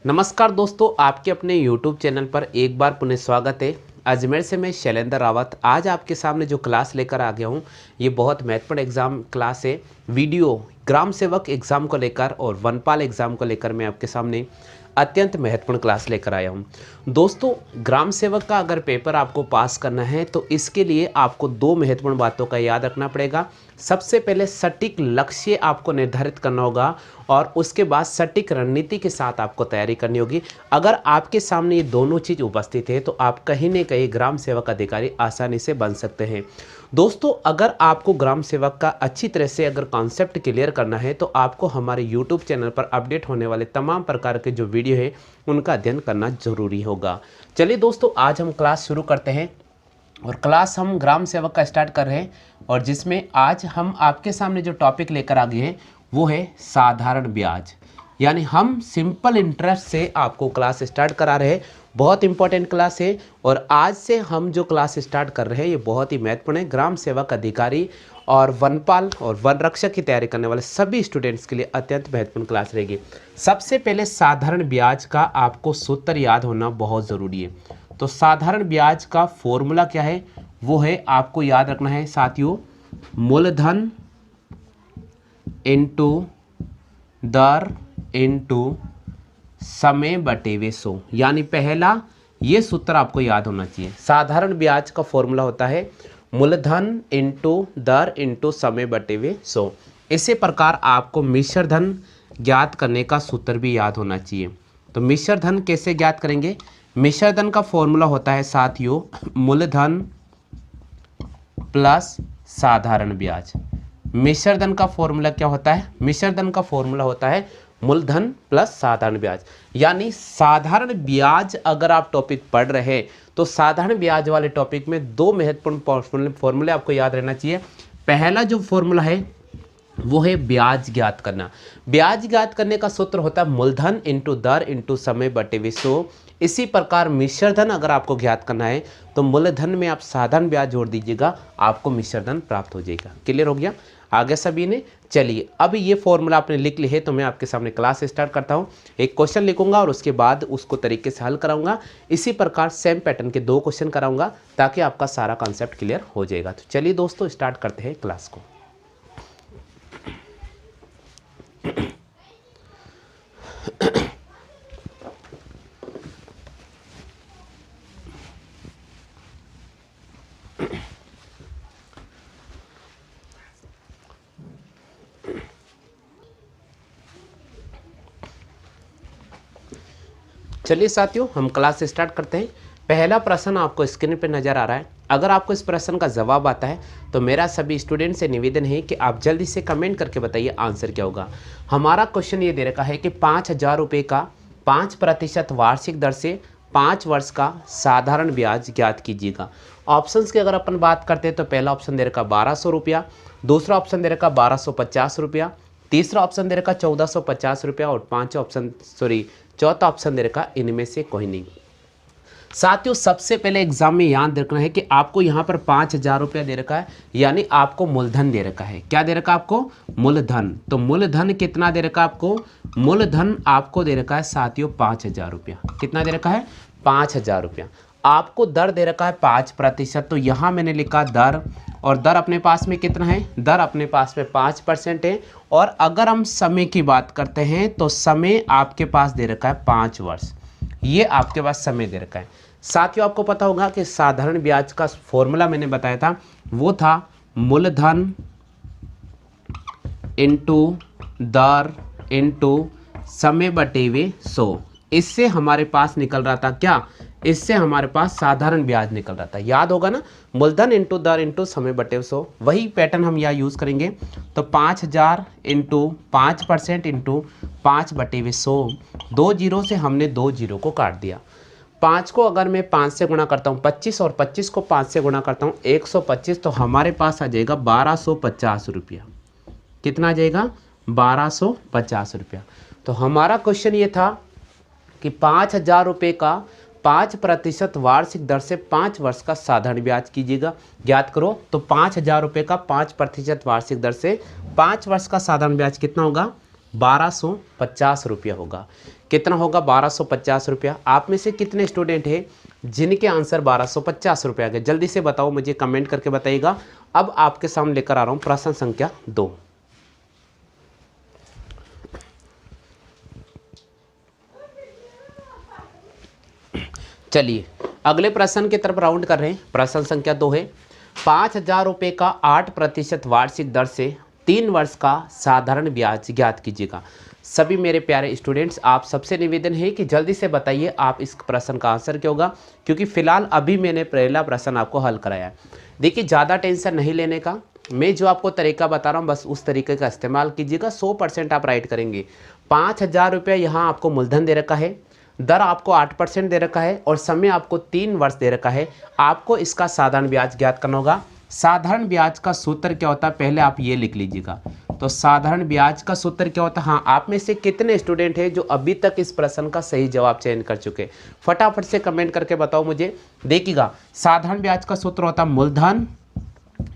नमस्कार दोस्तों, आपके अपने YouTube चैनल पर एक बार पुनः स्वागत है। अजमेर से मैं शैलेंद्र रावत आज आपके सामने जो क्लास लेकर आ गया हूँ, ये बहुत महत्वपूर्ण एग्ज़ाम क्लास है। वीडियो ग्राम सेवक एग्ज़ाम को लेकर और वनपाल एग्ज़ाम को लेकर मैं आपके सामने अत्यंत महत्वपूर्ण क्लास लेकर आया हूँ। दोस्तों, ग्राम सेवक का अगर पेपर आपको पास करना है तो इसके लिए आपको दो महत्वपूर्ण बातों का याद रखना पड़ेगा। सबसे पहले सटीक लक्ष्य आपको निर्धारित करना होगा और उसके बाद सटीक रणनीति के साथ आपको तैयारी करनी होगी। अगर आपके सामने ये दोनों चीज़ उपस्थित है तो आप कहीं न कहीं ग्राम सेवक अधिकारी आसानी से बन सकते हैं। दोस्तों, अगर आपको ग्राम सेवक का अच्छी तरह से अगर कॉन्सेप्ट क्लियर करना है तो आपको हमारे यूट्यूब चैनल पर अपडेट होने वाले तमाम प्रकार के जो वीडियो है उनका अध्ययन करना जरूरी होगा। चलिए दोस्तों, आज हम क्लास शुरू करते हैं और क्लास हम ग्राम सेवक का स्टार्ट कर रहे हैं और जिसमें आज हम आपके सामने जो टॉपिक लेकर आ गए हैं वो है साधारण ब्याज। यानी हम सिंपल इंटरेस्ट से आपको क्लास स्टार्ट करा रहे हैं। बहुत इंपॉर्टेंट क्लास है और आज से हम जो क्लास स्टार्ट कर रहे हैं ये बहुत ही महत्वपूर्ण है। ग्राम सेवक अधिकारी और वनपाल और वन रक्षक की तैयारी करने वाले सभी स्टूडेंट्स के लिए अत्यंत महत्वपूर्ण क्लास रहेगी। सबसे पहले साधारण ब्याज का आपको सूत्र याद होना बहुत ज़रूरी है। तो साधारण ब्याज का फॉर्मूला क्या है वो है, आपको याद रखना है साथियों, मूलधन इनटू दर इनटू समय बटे वे 100। यानी पहला ये सूत्र आपको याद होना चाहिए। साधारण ब्याज का फॉर्मूला होता है मूलधन इनटू दर इनटू समय बटे वे 100। इसी प्रकार आपको मिश्र धन ज्ञात करने का सूत्र भी याद होना चाहिए। तो मिश्र धन कैसे ज्ञात करेंगे? मिश्र धन का फॉर्मूला होता है साथियों मूलधन प्लस साधारण ब्याज। मिश्र धन का फॉर्मूला क्या होता है? मिश्र धन का फॉर्मूला होता है मूलधन प्लस साधारण ब्याज। यानी साधारण ब्याज अगर आप टॉपिक पढ़ रहे हैं तो साधारण ब्याज वाले टॉपिक में दो महत्वपूर्ण फॉर्मूले आपको याद रहना चाहिए। पहला जो फॉर्मूला है वो है ब्याज ज्ञात करना। ब्याज ज्ञात करने का सूत्र होता है मूलधन इनटू दर इनटू समय बटे वे 100। इसी प्रकार मिश्र धन अगर आपको ज्ञात करना है तो मूलधन में आप साधारण ब्याज जोड़ दीजिएगा, आपको मिश्र धन प्राप्त हो जाएगा। क्लियर हो गया आगे सभी ने? चलिए, अब ये फॉर्मूला आपने लिख ली है तो मैं आपके सामने क्लास स्टार्ट करता हूँ। एक क्वेश्चन लिखूंगा और उसके बाद उसको तरीके से हल कराऊंगा। इसी प्रकार सेम पैटर्न के दो क्वेश्चन कराऊंगा ताकि आपका सारा कॉन्सेप्ट क्लियर हो जाएगा। तो चलिए दोस्तों, स्टार्ट करते हैं क्लास को। चलिए साथियों, हम क्लास स्टार्ट करते हैं। पहला प्रश्न आपको स्क्रीन पे नज़र आ रहा है। अगर आपको इस प्रश्न का जवाब आता है तो मेरा सभी स्टूडेंट से निवेदन है कि आप जल्दी से कमेंट करके बताइए आंसर क्या होगा। हमारा क्वेश्चन ये दे रखा है कि 5,000 रुपये का 5% वार्षिक दर से 5 वर्ष का साधारण ब्याज ज्ञात कीजिएगा। ऑप्शंस की अगर अपन बात करते हैं तो पहला ऑप्शन दे रखा 1,200 रुपया, दूसरा ऑप्शन दे रखा 1,250 रुपया, तीसरा ऑप्शन दे रखा 1,450 रुपया और चौथा ऑप्शन दे रखा इनमें से कोई नहीं। साथियों, सबसे पहले एग्जाम में याद रखना है कि आपको यहाँ पर 5,000 रुपया दे रखा है, यानी आपको मूलधन दे रखा है। क्या दे रखा है आपको? मूलधन। तो मूलधन कितना दे रखा है आपको? मूलधन आपको दे रखा है साथियों 5,000 रुपया। कितना दे रखा है? 5,000 रुपया। आपको दर दे रखा है 5%। तो यहाँ मैंने लिखा दर, और दर अपने पास में कितना है? दर अपने पास में 5% है। और अगर हम समय की बात करते हैं तो समय आपके पास दे रखा है 5 वर्ष। ये आपके पास समय दे रखा है। साथियों, आपको पता होगा कि साधारण ब्याज का फॉर्मूला मैंने बताया था, वो था मूलधन इनटू दर इनटू समय बटे वे 100। इससे हमारे पास निकल रहा था क्या? इससे हमारे पास साधारण ब्याज निकल रहा था। याद होगा ना, मूलधन इनटू दर इनटू समय बटे 100। वही पैटर्न हम यहाँ यूज़ करेंगे। तो 5,000 इंटू 5% इंटू 5 बटे 100। 2 जीरो से हमने 2 जीरो को काट दिया। 5 को अगर मैं 5 से गुणा करता हूँ 25 और 25 को 5 से गुणा करता हूँ 125, तो हमारे पास आ जाएगा 1,250 रुपया। कितना आ जाएगा? 1,250 रुपया। तो हमारा क्वेश्चन ये था कि 5,000 रुपये का 5% वार्षिक दर से 5 वर्ष का साधारण ब्याज कीजिएगा, ज्ञात करो। तो 5,000 रुपये का 5% वार्षिक दर से 5 वर्ष का साधारण ब्याज कितना होगा? 1250 रुपया होगा। कितना होगा? 1250 रुपया। आप में से कितने स्टूडेंट हैं जिनके आंसर 1250 रुपया आ गए? जल्दी से बताओ, मुझे कमेंट करके बताइएगा। अब आपके सामने लेकर आ रहा हूँ प्रश्न संख्या 2। चलिए अगले प्रश्न की तरफ राउंड कर रहे हैं। प्रश्न संख्या 2 है, 5000 रुपये का 8% वार्षिक दर से 3 वर्ष का साधारण ब्याज ज्ञात कीजिएगा। सभी मेरे प्यारे स्टूडेंट्स, आप सबसे निवेदन है कि जल्दी से बताइए आप इस प्रश्न का आंसर क्या होगा, क्योंकि फिलहाल अभी मैंने पहला प्रश्न आपको हल कराया है। देखिए ज़्यादा टेंशन नहीं लेने का, मैं जो आपको तरीका बता रहा हूँ बस उस तरीके का इस्तेमाल कीजिएगा। 100% आप राइट करेंगे। 5000 रुपये यहाँ आपको मूलधन दे रखा है, दर आपको 8% दे रखा है और समय आपको 3 वर्ष दे रखा है। आपको इसका साधारण ब्याज ज्ञात करना होगा। साधारण ब्याज का सूत्र क्या होता है, पहले आप ये लिख लीजिएगा। तो साधारण ब्याज का सूत्र क्या होता है? हाँ, आप में से कितने स्टूडेंट हैं जो अभी तक इस प्रश्न का सही जवाब चयन कर चुके? फटाफट से कमेंट करके बताओ मुझे। देखिएगा, साधारण ब्याज का सूत्र होता है मूलधन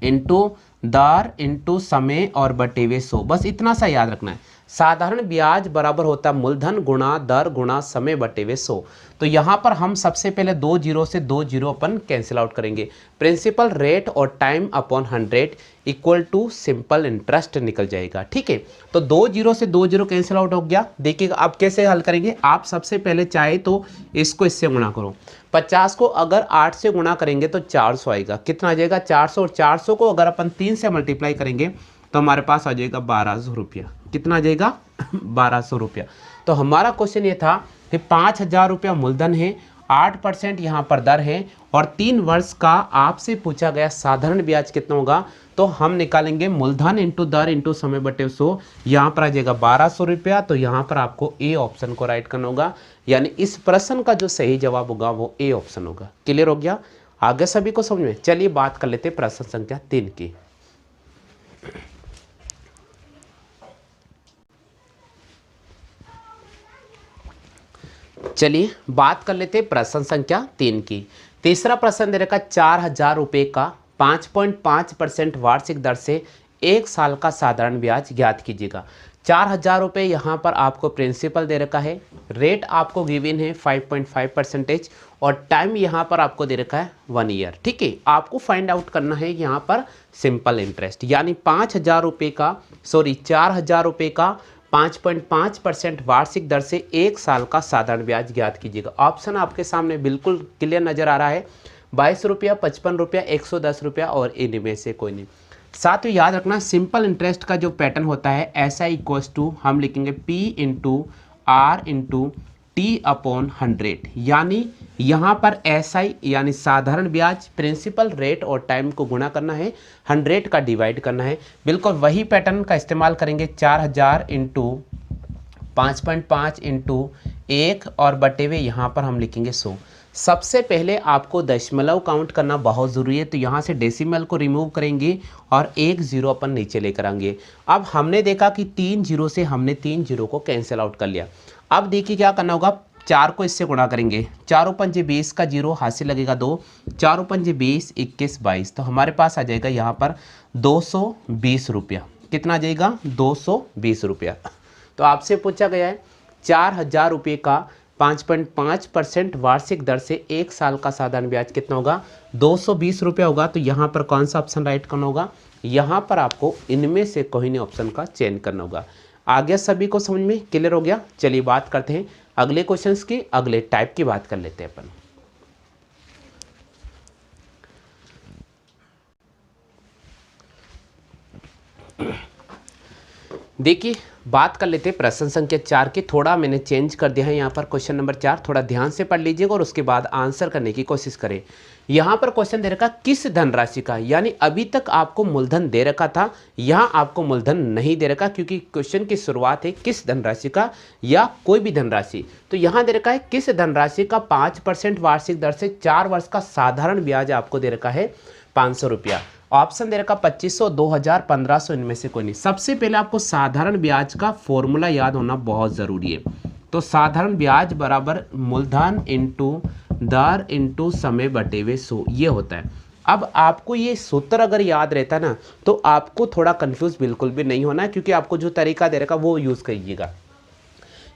इंटू दर इंटू समय और बटे हुए 100। बस इतना सा याद रखना है। साधारण ब्याज बराबर होता है मूलधन गुणा दर गुणा समय बटे हुए 100। तो यहाँ पर हम सबसे पहले 2 जीरो से 2 जीरो अपन कैंसिल आउट करेंगे। प्रिंसिपल रेट और time upon 100 equal to simple interest निकल जाएगा। ठीक है, तो 2 जीरो से 2 जीरो कैंसिल आउट हो गया। देखिएगा अब कैसे हल करेंगे। आप सबसे पहले चाहे तो इसको इससे गुणा करो। 50 को अगर 8 से गुणा करेंगे तो 400 आएगा। कितना आ जाएगा? 400। और 400 को अगर अपन 3 से मल्टीप्लाई करेंगे तो हमारे पास आ जाएगा 1200 रुपया। कितना आ जाएगा? 1200 रुपया। तो हमारा क्वेश्चन ये था कि 5000 रुपया मूलधन है, 8% यहाँ पर दर है और 3 वर्ष का आपसे पूछा गया साधारण ब्याज कितना होगा। तो हम निकालेंगे मूलधन इंटू दर इंटू समय बटे 100। यहाँ पर आ जाएगा 1200 रुपया। तो यहाँ पर आपको ए ऑप्शन को राइट करना होगा, यानी इस प्रश्न का जो सही जवाब होगा वो ए ऑप्शन होगा। क्लियर हो गया? आगे सभी को समझ में? चलिए बात कर लेते हैं प्रश्न संख्या 3 की। चलिए बात कर लेते हैं प्रश्न संख्या 3 की। तीसरा प्रश्न दे रखा 4000 रुपये का 5.5% वार्षिक दर से 1 साल का साधारण ब्याज ज्ञात कीजिएगा। 4000 रुपये यहाँ पर आपको प्रिंसिपल दे रखा है, रेट आपको गिवन है 5.5% और टाइम यहाँ पर आपको दे रखा है 1 ईयर। ठीक है, आपको फाइंड आउट करना है यहाँ पर सिंपल इंटरेस्ट, यानी 5000 रुपये का 4000 रुपये का 5.5% वार्षिक दर से 1 साल का साधारण ब्याज ज्ञात कीजिएगा। ऑप्शन आपके सामने बिल्कुल क्लियर नजर आ रहा है। 22 रुपया, 55 रुपया, 110 रुपया और इनमें से कोई नहीं। साथ ही याद रखना सिंपल इंटरेस्ट का जो पैटर्न होता है ऐसा इक्वल्स टू हम लिखेंगे P into R into T upon 100, यानी यहाँ पर SI यानी साधारण ब्याज प्रिंसिपल रेट और टाइम को गुणा करना है, 100 का डिवाइड करना है। बिल्कुल वही पैटर्न का इस्तेमाल करेंगे। 4000 इंटू 5.5 इंटू 1 और बटे हुए यहाँ पर हम लिखेंगे 100। सबसे पहले आपको दशमलव काउंट करना बहुत ज़रूरी है, तो यहाँ से डेसिमल को रिमूव करेंगे और 1 जीरो अपन नीचे लेकर आएंगे। अब हमने देखा कि 3 जीरो से हमने 3 जीरो को कैंसिल आउट कर लिया। अब देखिए क्या करना होगा, 4 को इससे गुणा करेंगे। 4 पंजे 20 का जीरो हासिल लगेगा 2, 4 पंजे 20, 21, 22। तो हमारे पास आ जाएगा यहाँ पर 220 रुपया। कितना आ जाएगा? 220 रुपया। तो आपसे पूछा गया है 4000 रुपये का 5.5% वार्षिक दर से 1 साल का साधारण ब्याज कितना होगा? 220 रुपया होगा। तो यहाँ पर कौन सा ऑप्शन राइट करना होगा? यहाँ पर आपको इनमें से कोई नहीं ऑप्शन का चयन करना होगा। आगे सभी को समझ में क्लियर हो गया? चलिए बात करते हैं अगले क्वेश्चंस की, अगले टाइप की बात कर लेते हैं अपन। देखिए बात कर लेते हैं प्रश्न संख्या 4 की। थोड़ा मैंने चेंज कर दिया है यहाँ पर क्वेश्चन नंबर 4, थोड़ा ध्यान से पढ़ लीजिएगा और उसके बाद आंसर करने की कोशिश करें। यहाँ पर क्वेश्चन दे रखा किस धनराशि का, यानी अभी तक आपको मूलधन दे रखा था, यहाँ आपको मूलधन नहीं दे रखा, क्योंकि क्वेश्चन की शुरुआत है किस धनराशि का या कोई भी धनराशि। तो यहाँ दे रखा है किस धनराशि का 5% वार्षिक दर से 4 वर्ष का साधारण ब्याज आपको दे रखा है 500 रुपया। ऑप्शन दे रखा 2500, 2000, 1500, इनमें से कोई नहीं। सबसे पहले आपको साधारण ब्याज का फॉर्मूला याद होना बहुत ज़रूरी है। तो साधारण ब्याज बराबर मूलधन इंटू दर इंटू समय बटे हुए 100 ये होता है। अब आपको ये सूत्र अगर याद रहता ना तो आपको थोड़ा कंफ्यूज बिल्कुल भी नहीं होना है, क्योंकि आपको जो तरीका दे रखा वो यूज़ करिएगा।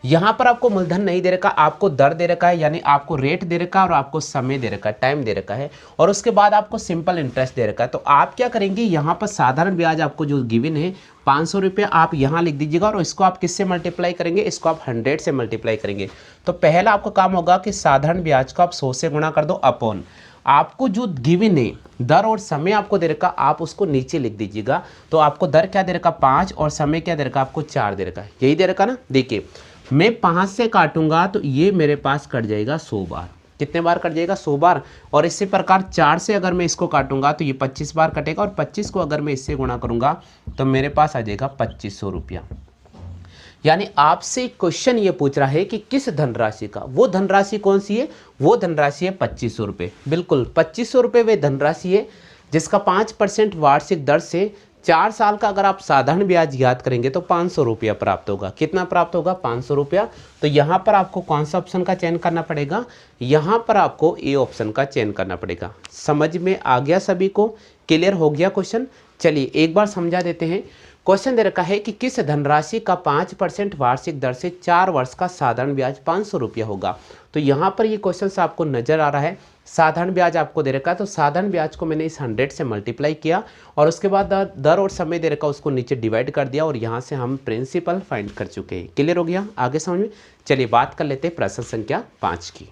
यहाँ पर आपको मूलधन नहीं दे रखा, आपको दर दे रखा है, यानी आपको रेट दे रखा है और आपको समय दे रखा है, टाइम दे रखा है, और उसके बाद आपको सिंपल इंटरेस्ट दे रखा है। तो आप क्या करेंगे, यहाँ पर साधारण ब्याज आपको जो गिवन है 500 रुपये आप यहाँ लिख दीजिएगा, और इसको आप किससे मल्टीप्लाई करेंगे, इसको आप 100 से मल्टीप्लाई करेंगे। तो पहला आपका काम होगा कि साधारण ब्याज को आप 100 से गुणा कर दो अपॉन आपको जो गिवन है दर और समय आपको दे रखा, आप उसको नीचे लिख दीजिएगा। तो आपको दर क्या दे रखा 5 और समय क्या दे रखा आपको 4 दे रखा, यही दे रखा ना। देखिए मैं 5 से काटूंगा तो ये मेरे पास कट जाएगा 100 बार। कितने बार कट जाएगा 100 बार। और इसी प्रकार 4 से अगर मैं इसको काटूंगा तो ये 25 बार कटेगा, और 25 को अगर मैं इससे गुणा करूंगा तो मेरे पास आ जाएगा 2500 रुपया। यानी आपसे क्वेश्चन ये पूछ रहा है कि किस धनराशि का, वो धनराशि कौन सी है, वो धनराशि है 2500 रुपये। बिल्कुल 2500 रुपये वे धनराशि है जिसका 5% वार्षिक दर से 4 साल का अगर आप साधारण ब्याज याद करेंगे तो 500 रुपया प्राप्त होगा। कितना प्राप्त होगा 500 रुपया। तो यहाँ पर आपको कौन सा ऑप्शन का चयन करना पड़ेगा, यहाँ पर आपको ए ऑप्शन का चयन करना पड़ेगा। समझ में आ गया सभी को, क्लियर हो गया क्वेश्चन। चलिए एक बार समझा देते हैं। क्वेश्चन दे रखा है कि किस धनराशि का 5% वार्षिक दर से 4 वर्ष का साधारण ब्याज 500 रुपया होगा। तो यहाँ पर ये क्वेश्चन से आपको नजर आ रहा है साधारण ब्याज आपको दे रखा है, तो साधारण ब्याज को मैंने इस 100 से मल्टीप्लाई किया, और उसके बाद दर और समय दे रखा उसको नीचे डिवाइड कर दिया, और यहाँ से हम प्रिंसिपल फाइंड कर चुके हैं। क्लियर हो गया आगे समझ में। चलिए बात कर लेते हैं प्रश्न संख्या 5 की।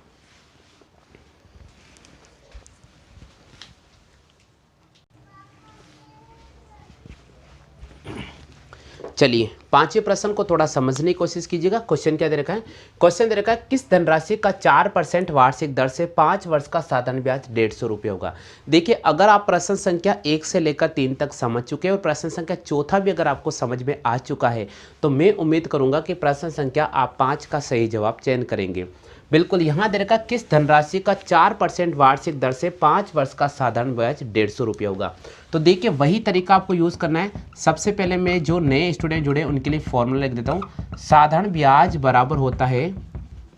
चलिए पांचवें प्रश्न को थोड़ा समझने की कोशिश कीजिएगा। क्वेश्चन क्या दे रखा है, क्वेश्चन दे रखा है किस धनराशि का 4% वार्षिक दर से 5 वर्ष का साधारण ब्याज 150 रुपये होगा। देखिए अगर आप प्रश्न संख्या 1 से लेकर 3 तक समझ चुके हैं और प्रश्न संख्या चौथा भी अगर आपको समझ में आ चुका है, तो मैं उम्मीद करूंगा कि प्रश्न संख्या आप 5 का सही जवाब चयन करेंगे। बिल्कुल यहाँ दे रखा किस धनराशि का 4% वार्षिक दर से 5 वर्ष का साधारण ब्याज 150 रुपया होगा। तो देखिए वही तरीका आपको यूज़ करना है। सबसे पहले मैं जो नए स्टूडेंट जुड़े उनके लिए फॉर्मूला लिख देता हूँ। साधारण ब्याज बराबर होता है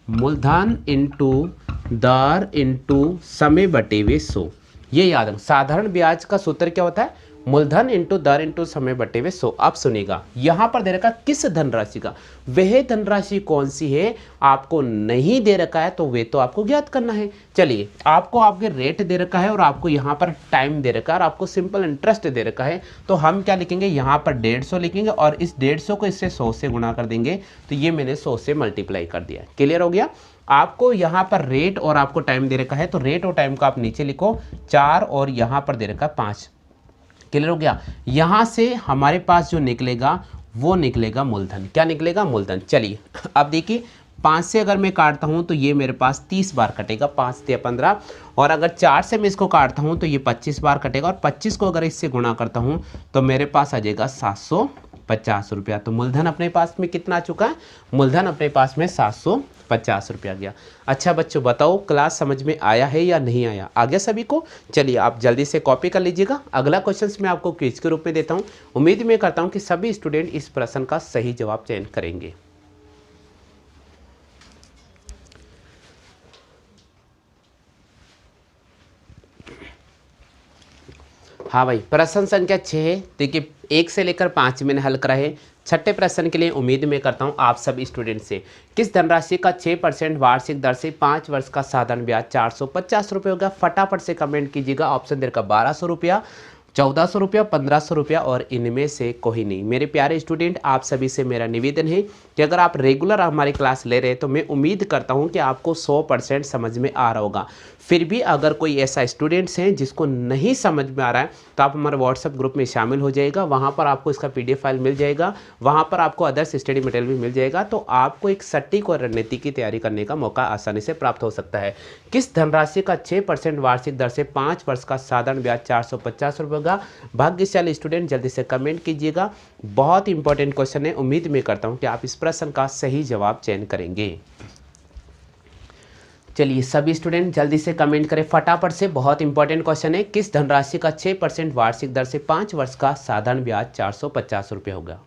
मूलधन इंटू दर इंटू समय बटे हुए 100। ये याद रखो, साधारण ब्याज का सूत्र क्या होता है, मूलधन इंटू दर इंटू समय बटे हुए 100। अब सुनिएगा यहाँ पर दे रखा किस धनराशि का, वह धनराशि कौन सी है आपको नहीं दे रखा है, तो वे तो आपको ज्ञात करना है। चलिए आपको आपके रेट दे रखा है और आपको यहाँ पर टाइम दे रखा है और आपको सिंपल इंटरेस्ट दे रखा है। तो हम क्या लिखेंगे, यहाँ पर 150 लिखेंगे और इस 150 को इससे 100 से गुणा कर देंगे। तो ये मैंने 100 से मल्टीप्लाई कर दिया। क्लियर हो गया। आपको यहाँ पर रेट और आपको टाइम दे रखा है, तो रेट और टाइम को आप नीचे लिखो 4 और यहाँ पर दे रखा है 5। क्लियर हो गया। यहाँ से हमारे पास जो निकलेगा वो निकलेगा मूलधन। क्या निकलेगा, मूलधन। चलिए अब देखिए 5 से अगर मैं काटता हूँ तो ये मेरे पास 30 बार कटेगा, 5 से 15, और अगर 4 से मैं इसको काटता हूँ तो ये 25 बार कटेगा, और 25 को अगर इससे गुणा करता हूँ तो मेरे पास आ जाएगा 750 रुपया। तो मूलधन अपने पास में कितना आ चुका है, मूलधन अपने पास में 750 रुपया गया। अच्छा बच्चों बताओ क्लास समझ में आया है या नहीं आया, आ गया सभी को। चलिए आप जल्दी से कॉपी कर लीजिएगा। अगला क्वेश्चन मैं आपको क्विज के रूप में देता हूँ। उम्मीद मैं करता हूँ कि सभी स्टूडेंट इस प्रश्न का सही जवाब चयन करेंगे। हाँ भाई, प्रश्न संख्या 6 है। देखिए 1 से लेकर 5 मैंने हल करा है। छठे प्रश्न के लिए उम्मीद मैं करता हूँ आप सभी स्टूडेंट से, किस धनराशि का 6% वार्षिक दर से 5 वर्ष का साधारण ब्याज 450 रुपये होगा। फटाफट से कमेंट कीजिएगा। ऑप्शन देर का 1200 रुपया, 1400 रुपया, 1500 रुपया, और इनमें से कोई नहीं। मेरे प्यारे स्टूडेंट आप सभी से मेरा निवेदन है कि अगर आप रेगुलर हमारी क्लास ले रहे हैं तो मैं उम्मीद करता हूं कि आपको 100% समझ में आ रहा होगा। फिर भी अगर कोई ऐसा स्टूडेंट्स हैं जिसको नहीं समझ में आ रहा है तो आप हमारे व्हाट्सएप ग्रुप में शामिल हो जाएगा। वहाँ पर आपको इसका PDF फाइल मिल जाएगा, वहाँ पर आपको अदर्स स्टडी मटेरियल भी मिल जाएगा। तो आपको एक सटीक और रणनीति की तैयारी करने का मौका आसानी से प्राप्त हो सकता है। किस धनराशि का 6% वार्षिक दर से 5 वर्ष का साधारण ब्याज 450 रुपये होगा। भाग्यशाली स्टूडेंट जल्दी से कमेंट कीजिएगा। बहुत इंपॉर्टेंट क्वेश्चन है। उम्मीद मैं करता हूँ कि आप इस प्रश्न का सही जवाब चयन करेंगे। चलिए सभी स्टूडेंट जल्दी से कमेंट करें फटाफट से। बहुत इंपॉर्टेंट क्वेश्चन है, किस धनराशि का 6% वार्षिक दर से 5 वर्ष का साधारण ब्याज 450 रुपये होगा।